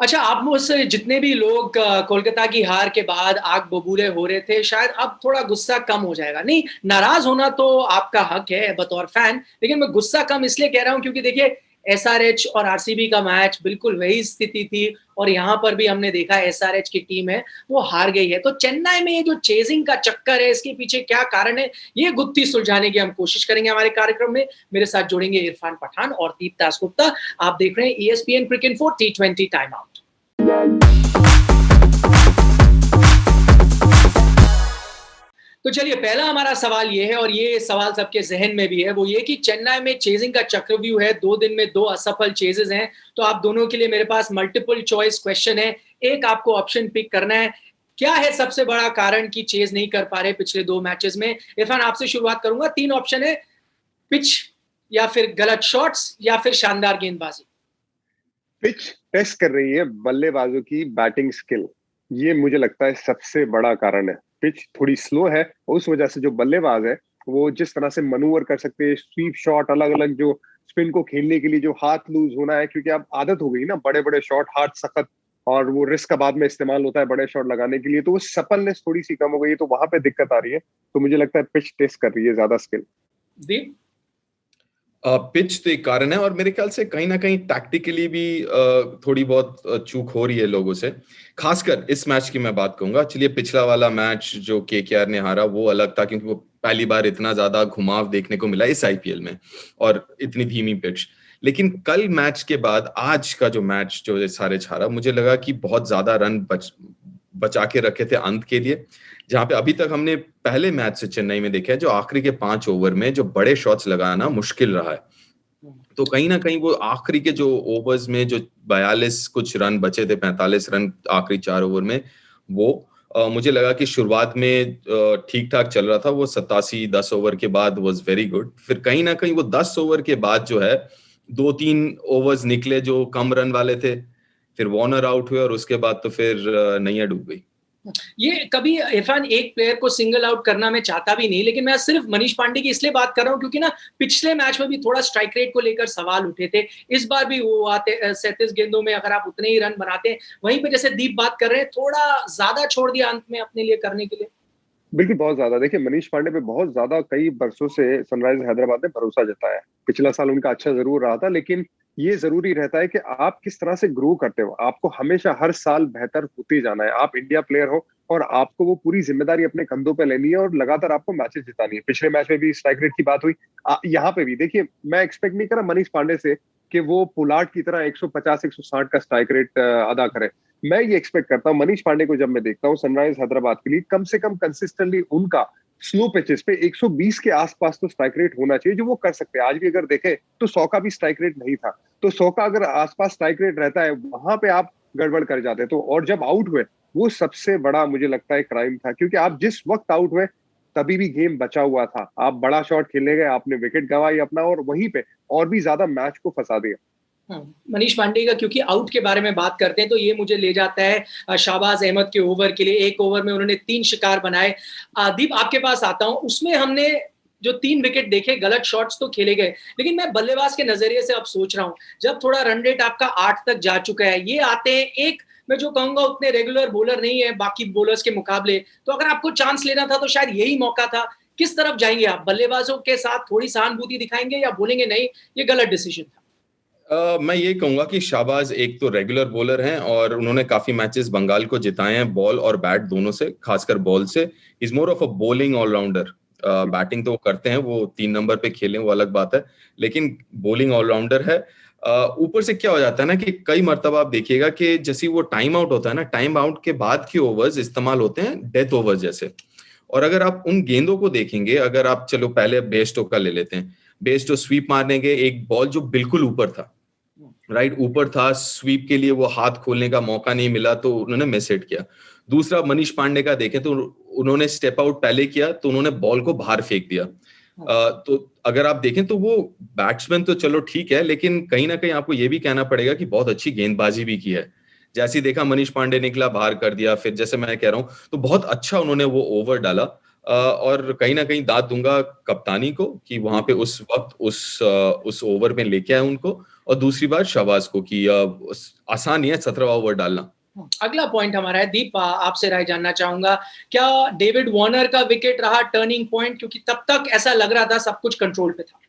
अच्छा, आप मुझसे जितने भी लोग कोलकाता की हार के बाद आग बबूले हो रहे थे, शायद अब थोड़ा गुस्सा कम हो जाएगा। नहीं, नाराज़ होना तो आपका हक है बतौर फ़ैन, लेकिन मैं गुस्सा कम इसलिए कह रहा हूँ क्योंकि देखिए एसआरएच और आरसीबी का मैच बिल्कुल वही स्थिति थी और यहाँ पर भी हमने देखा एसआरएच की टीम है, वो हार गई है। तो चेन्नई में ये जो चेज़िंग का चक्कर है, इसके पीछे क्या कारण है? ये गुत्थी सुलझाने की हम कोशिश करेंगे हमारे कार्यक्रम में। मेरे साथ जुड़ेंगे इरफान पठान और दीप दासगुप्ता। आप देख रहे हैं ईएसपीएन क्रिक इन्फो टी20 टाइम आउट। तो चलिए पहला हमारा सवाल ये है और ये सवाल सबके जहन में भी है, वो ये कि चेन्नई में चेजिंग का चक्रव्यूह है, 2 दिन में 2 असफल चेजेस हैं। तो आप दोनों के लिए मेरे पास मल्टीपल चॉइस क्वेश्चन है, एक आपको ऑप्शन पिक करना है। क्या है सबसे बड़ा कारण कि चेज नहीं कर पा रहे पिछले 2 मैचेस में? इरफान आपसे शुरुआत करूंगा। 3 ऑप्शन है, पिच या फिर गलत शॉट्स या फिर शानदार गेंदबाजी। पिच टेस्ट कर रही है बल्लेबाजों की बैटिंग स्किल, ये मुझे लगता है सबसे बड़ा कारण है। पिच थोड़ी स्लो है, उस वजह से जो बल्लेबाज है वो जिस तरह से मनूवर कर सकते हैं, स्वीप शॉट, अलग अलग जो स्पिन को खेलने के लिए जो हाथ लूज होना है, क्योंकि अब आदत हो गई ना बड़े बड़े शॉट, हाथ सख्त, और वो रिस्क का बाद में इस्तेमाल होता है बड़े शॉट लगाने के लिए, तो वो सफलनेस थोड़ी सी कम हो गई है, तो वहां पे दिक्कत आ रही है। तो मुझे लगता है पिच टेस्ट कर रही है ज्यादा स्किल। दीप? पिच तो एक कारण है और मेरे ख्याल से कहीं ना कहीं टैक्टिकली भी थोड़ी बहुत चूक हो रही है लोगों से, खासकर इस मैच की मैं बात कहूंगा। चलिए पिछला वाला मैच जो केकेआर ने हारा वो अलग था, क्योंकि वो पहली बार इतना ज्यादा घुमाव देखने को मिला इस आईपीएल में और इतनी धीमी पिच। लेकिन कल मैच के बाद आज का जो मैच जो सारे हारा, मुझे लगा कि बहुत ज्यादा रन बचा के रखे थे अंत के लिए, जहां पे अभी तक हमने पहले मैच से चेन्नई में देखा है जो आखिरी के 5 ओवर में जो बड़े शॉट्स लगाना मुश्किल रहा है। तो कहीं ना कहीं वो आखिरी के जो ओवर्स में जो 42 कुछ रन बचे थे, 45 रन आखिरी 4 ओवर में, वो मुझे लगा कि शुरुआत में ठीक ठाक चल रहा था, वो 87 10 ओवर के बाद वाज वेरी गुड। फिर कहीं ना कहीं वो 10 ओवर के बाद जो है 2-3 ओवर्स निकले जो कम रन वाले थे, फिर वार्नर आउट हुए और उसके बाद तो फिर नैया डूब गई। ये कभी इरफान एक प्लेयर को सिंगल आउट करना मैं चाहता भी नहीं, लेकिन मैं सिर्फ मनीष पांडे की इसलिए बात कर रहा हूं क्योंकि ना पिछले मैच में भी थोड़ा स्ट्राइक रेट को लेकर सवाल उठे थे। इस बार भी वो आते 37 गेंदों में अगर आप उतने ही रन बनाते हैं, वहीं पे जैसे दीप बात कर रहे हैं थोड़ा ज्यादा छोड़ दिया अंत में अपने लिए करने के लिए। बिल्कुल, बहुत ज्यादा। देखिए मनीष पांडे पे बहुत ज्यादा कई बरसों से सनराइजर्स हैदराबाद ने भरोसा जताया है। पिछला साल उनका अच्छा जरूर रहा था, लेकिन ये जरूरी रहता है कि आप किस तरह से ग्रो करते हो। आपको हमेशा हर साल बेहतर होते जाना है। आप इंडिया प्लेयर हो और आपको वो पूरी जिम्मेदारी अपने कंधों पे लेनी है और लगातार आपको मैचेस जितानी है। पिछले मैच में भी स्ट्राइक रेट की बात हुई, यहाँ पे भी देखिए मैं एक्सपेक्ट नहीं कर रहा मनीष पांडे से कि वो पुलाट की तरह 150 160 का स्ट्राइक रेट अदा करे। मैं ये एक्सपेक्ट करता हूँ मनीष पांडे को, जब मैं देखता हूँ सनराइजर्स हैदराबाद के लिए कम से कम कंसिस्टेंटली उनका स्लो पिचेस पे 120 के आसपास तो स्ट्राइक रेट होना चाहिए, जो वो कर सकते हैं। आज भी अगर देखें तो 100 का भी स्ट्राइक रेट नहीं था, तो 100 का अगर आसपास स्ट्राइक रेट रहता है वहां पे आप गड़बड़ कर जाते। तो और जब आउट हुए वो सबसे बड़ा मुझे लगता है क्राइम था, क्योंकि आप जिस वक्त आउट हुए तभी भी गेम बचा हुआ था। आप बड़ा शॉट खेलने गए, आपने विकेट गंवाई अपना और वहीं पे और भी ज्यादा मैच को फंसा दिया। मनीष पांडे का क्योंकि आउट के बारे में बात करते हैं तो ये मुझे ले जाता है शाहबाज अहमद के ओवर के लिए। एक ओवर में उन्होंने 3 शिकार बनाए। दीप आपके पास आता हूं, उसमें हमने जो 3 विकेट देखे, गलत शॉट्स तो खेले गए, लेकिन मैं बल्लेबाज के नजरिए से अब सोच रहा हूं, जब थोड़ा रन रेट आपका 8 तक जा चुका है, ये आते हैं, एक मैं जो कहूंगा उतने रेगुलर बॉलर नहीं है बाकी बॉलर्स के मुकाबले, तो अगर आपको चांस लेना था तो शायद यही मौका था। किस तरफ जाएंगे आप? बल्लेबाजों के साथ थोड़ी सहानुभूति दिखाएंगे या बोलेंगे नहीं ये गलत डिसीजन था? मैं ये कहूंगा कि शाहबाज एक तो रेगुलर बॉलर हैं और उन्होंने काफी मैचेस बंगाल को जिताए हैं बॉल और बैट दोनों से, खासकर बॉल से। Is more of a bowling allrounder. Batting तो वो करते हैं, वो 3 नंबर पे खेलें वो अलग बात है, लेकिन बॉलिंग ऑलराउंडर है। ऊपर से क्या हो जाता है ना कि कई मर्तबा आप देखिएगा कि जैसे वो टाइम आउट होता है ना, टाइम आउट के बाद के ओवर्स इस्तेमाल होते हैं डेथ ओवर्स जैसे। और अगर आप उन गेंदों को देखेंगे, अगर आप चलो पहले बेस्टो का ले लेते हैं, बेस्टो स्वीप मारने के एक बॉल जो बिल्कुल ऊपर था, राइट ऊपर था, स्वीप के लिए वो हाथ खोलने का मौका नहीं मिला तो उन्होंने मिस हिट किया। दूसरा मनीष पांडे का देखें तो उन्होंने स्टेप आउट पहले किया तो उन्होंने बॉल को बाहर फेंक दिया। तो अगर आप देखें तो वो बैट्समैन तो चलो ठीक है, लेकिन कहीं ना कहीं आपको ये भी कहना पड़ेगा कि बहुत अच्छी गेंदबाजी भी की है। जैसे ही देखा मनीष पांडे निकला बाहर कर दिया, फिर जैसे मैं कह रहा हूं तो बहुत अच्छा उन्होंने वो ओवर डाला। और कहीं ना कहीं दाद दूंगा कप्तानी को कि वहां पे उस वक्त उस ओवर में लेके आए उनको, और दूसरी बात शहबाज को कि आसान नहीं है 17वां ओवर डालना। अगला पॉइंट हमारा है, दीप आपसे राय जानना चाहूंगा, क्या डेविड वार्नर का विकेट रहा टर्निंग पॉइंट, क्योंकि तब तक ऐसा लग रहा था सब कुछ कंट्रोल पे था।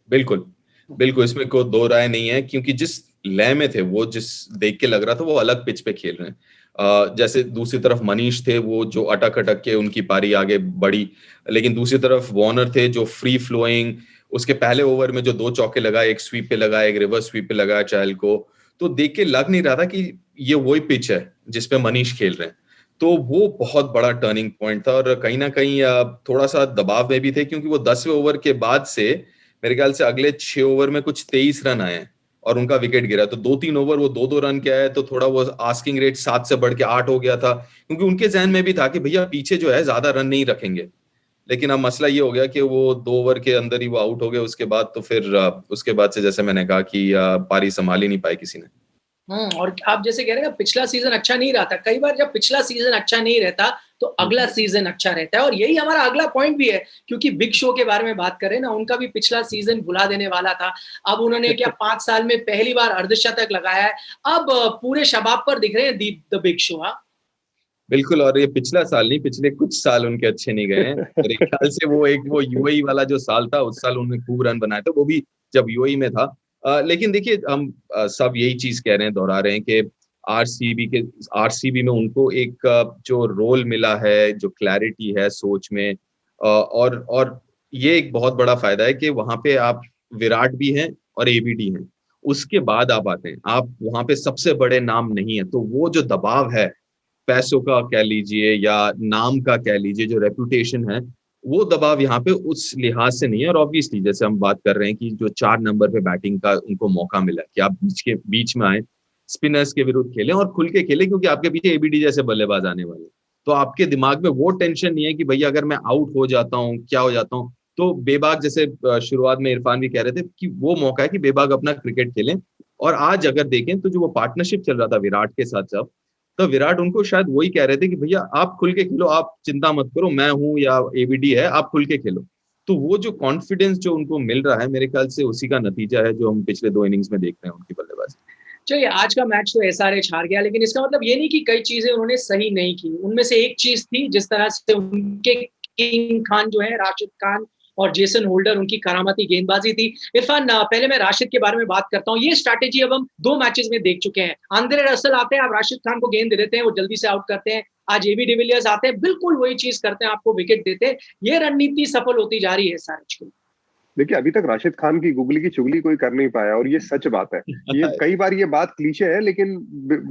बिल्कुल बिल्कुल, इसमें कोई दो राय नहीं है, क्योंकि जिस लय में थे वो, जिस देख के लग रहा था वो अलग पिच पे खेल रहे हैं। जैसे दूसरी तरफ मनीष थे वो जो अटक अटक के उनकी पारी आगे बढ़ी, लेकिन दूसरी तरफ वार्नर थे जो फ्री फ्लोइंग, उसके पहले ओवर में जो 2 चौके लगाए, एक स्वीप पे लगाया, एक रिवर्स स्वीप पे लगाया चहल को, तो देख के लग नहीं रहा था कि ये वही पिच है जिसपे मनीष खेल रहे हैं। तो वो बहुत बड़ा टर्निंग पॉइंट था, और कहीं ना कहीं थोड़ा सा दबाव में भी थे, क्योंकि वो 10वें ओवर के बाद से मेरे ख्याल से अगले 6 ओवर में कुछ 23 रन आए और उनका विकेट गिरा। तो 2-3 ओवर वो 2-2 रन के आए, तो थोड़ा वो आस्किंग रेट 7 से बढ़ के 8 हो गया था, क्योंकि उनके जहन में भी था कि भैया पीछे जो है ज्यादा रन नहीं रखेंगे। लेकिन अब मसला ये हो गया कि वो 2 ओवर के अंदर ही वो आउट हो गए। उसके बाद तो फिर उसके बाद से जैसे मैंने कहा कि पारी संभाल ही नहीं पाई किसी ने। और आप जैसे कह रहे हैं ना, पिछला सीजन अच्छा नहीं रहा था। कई बार जब पिछला सीजन अच्छा नहीं रहता तो अगला सीजन अच्छा रहता है, और यही हमारा अगला पॉइंट भी है, क्योंकि बिग शो के बारे में बात करें ना, उनका भी पिछला सीजन भुला देने वाला था। अब उन्होंने क्या 5 साल में पहली बार अर्धशतक लगाया है, अब पूरे शबाब पर दिख रहे हैं द बिग शो। हाँ बिल्कुल, और ये पिछला साल नहीं, पिछले कुछ साल उनके अच्छे नहीं गए हैं। मेरे ख्याल से वो यूएई वाला जो साल था, उस साल उन्होंने खूब रन बनाए थे, वो भी जब यूएई में था। लेकिन देखिए, हम सब यही चीज कह रहे हैं, दोहरा रहे हैं कि आरसीबी में उनको एक जो रोल मिला है, जो क्लैरिटी है सोच में, और ये एक बहुत बड़ा फायदा है कि वहां पे आप विराट भी हैं और एबीडी हैं, उसके बाद आप आते हैं, आप वहां पे सबसे बड़े नाम नहीं है, तो वो जो दबाव है पैसों का कह लीजिए या नाम का कह लीजिए, जो रेपुटेशन है, वो दबाव यहाँ पे उस लिहाज से नहीं है। और ऑब्वियसली जैसे हम बात कर रहे हैं कि जो 4 नंबर पे बैटिंग का उनको मौका मिला कि आप बीच में आए, स्पिनर्स के विरुद्ध खेलें और खुल के खेलें, क्योंकि आपके पीछे एबीडी जैसे बल्लेबाज आने वाले, तो आपके दिमाग में वो टेंशन नहीं है कि भैया अगर मैं आउट हो जाता हूँ क्या हो जाता हूँ। तो बेबाक, जैसे शुरुआत में इरफान भी कह रहे थे कि वो मौका है कि बेबाक अपना क्रिकेट खेलें। और आज अगर देखें तो जो वो पार्टनरशिप चल रहा था विराट के साथ सब, तो विराट उनको शायद वही कह रहे थे कि भैया आप खुल के खेलो, आप चिंता मत करो, मैं हूं या एबीडी है, आप खुल के खेलो। तो वो जो कॉन्फिडेंस जो उनको मिल रहा है, मेरे ख्याल से उसी का नतीजा है जो हम पिछले 2 इनिंग्स में देख रहे हैं उनकी बल्लेबाजी। चलिए, आज का मैच तो एसआरएच हार गया, लेकिन इसका मतलब ये नहीं कि कई चीजें उन्होंने सही नहीं की। उनमें से एक चीज थी, जिस तरह से उनके किंग खान जो है, राशिद खान और जेसन होल्डर, उनकी करामाती गेंदबाजी थी। इरफान, पहले मैं राशिद के बारे में बात करता हूँ। ये स्ट्रैटेजी अब हम 2 मैचेस में देख चुके हैं। आंद्रे रसल आते हैं, आप राशिद खान को गेंद दे देते हैं, वो जल्दी से आउट करते हैं। आज एबी डिविलियर्स आते हैं, बिल्कुल वही चीज करते हैं, आपको विकेट देते हैं। ये रणनीति सफल होती जा रही है एसआरएच की। देखिए, अभी तक राशिद खान की गुगली की चुगली कोई कर नहीं पाया, और ये सच बात है। ये कई बार ये बात क्लीशे है, लेकिन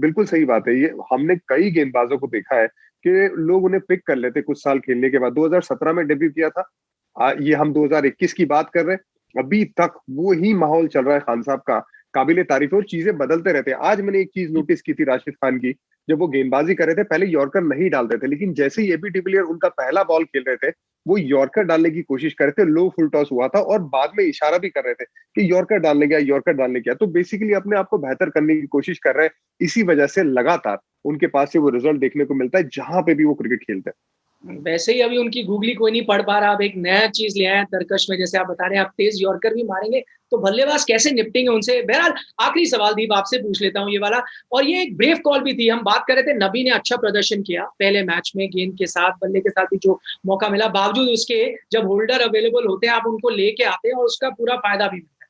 बिल्कुल सही बात है। ये हमने कई गेंदबाजों को देखा है कि लोग उन्हें पिक कर लेते कुछ साल खेलने के बाद। 2017 में डेब्यू किया था, ये हम 2021 की बात कर रहे हैं, अभी तक वो ही माहौल चल रहा है खान साहब का। काबिले तारीफ है, और चीजें बदलते रहते हैं। आज मैंने एक चीज नोटिस की थी राशिद खान की, जब वो गेंदबाजी कर रहे थे, पहले यॉर्कर नहीं डालते थे, लेकिन जैसे ही एबी डिविलियर उनका पहला बॉल खेल रहे थे, वो यॉर्कर डालने की कोशिश कर रहे थे। लो फुल टॉस हुआ था, और बाद में इशारा भी कर रहे थे कि यॉर्कर डालने गया, यॉर्कर डालने गया। तो बेसिकली अपने आप को बेहतर करने की कोशिश कर रहे हैं। इसी वजह से लगातार उनके पास से वो रिजल्ट देखने को मिलता है जहां पे भी वो क्रिकेट खेलते हैं। वैसे ही अभी उनकी गुगली कोई नहीं पढ़ पा रहा। अब एक नया चीज ले आए हैं तरकश में, जैसे आप बता रहे हैं, आप तेज यॉर्कर भी मारेंगे तो बल्लेबाज कैसे निपटेंगे उनसे। बहरहाल, आखिरी सवाल दीप आपसे पूछ लेता हूं ये वाला, और ये एक ब्रेव कॉल भी थी। हम बात कर रहे थे, नबी ने अच्छा प्रदर्शन किया पहले मैच में, गेंद के साथ, बल्ले के साथ भी जो मौका मिला, बावजूद उसके जब होल्डर अवेलेबल होते हैं आप उनको लेके आते हैं और उसका पूरा फायदा भी मिलता है।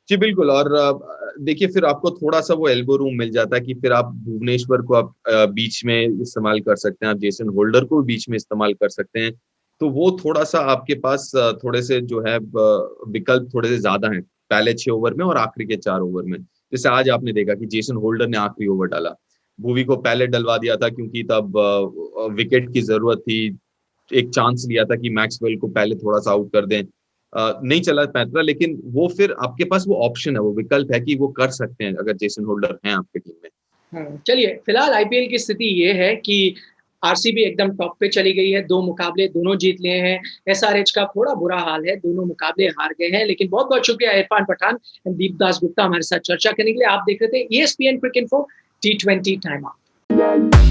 जी बिल्कुल, और देखिए फिर आपको थोड़ा सा वो एल्बो रूम मिल जाता है कि फिर आप भुवनेश्वर को आप बीच में इस्तेमाल कर सकते हैं, आप जेसन होल्डर को बीच में इस्तेमाल कर सकते हैं। तो वो थोड़ा सा आपके पास थोड़े से जो है विकल्प थोड़े से ज्यादा हैं पहले 6 ओवर में और आखिरी के 4 ओवर में। जैसे आज आपने देखा कि जेसन होल्डर ने आखिरी ओवर डाला, भुवी को पहले डलवा दिया था क्योंकि तब विकेट की जरूरत थी, एक चांस लिया था कि मैक्सवेल को पहले थोड़ा सा आउट कर दें, नहीं चला पैंतरा, लेकिन वो फिर आपके पास वो ऑप्शन है, वो विकल्प है कि वो कर सकते हैं अगर जेसन होल्डर हैं आपके टीम में। चलिए, फिलहाल आईपीएल की स्थिति ये है कि आरसीबी एकदम टॉप पे चली गई है, 2 मुकाबले दोनों जीत लिए हैं। एसआरएच का थोड़ा बुरा हाल है, दोनों मुकाबले हार गए हैं। लेकिन बहुत बहुत शुक्रिया इरफान पठान, दीप दास गुप्ता हमारे साथ चर्चा करने के लिए। आप देख रहे थे ESPN cricket info T20 time out.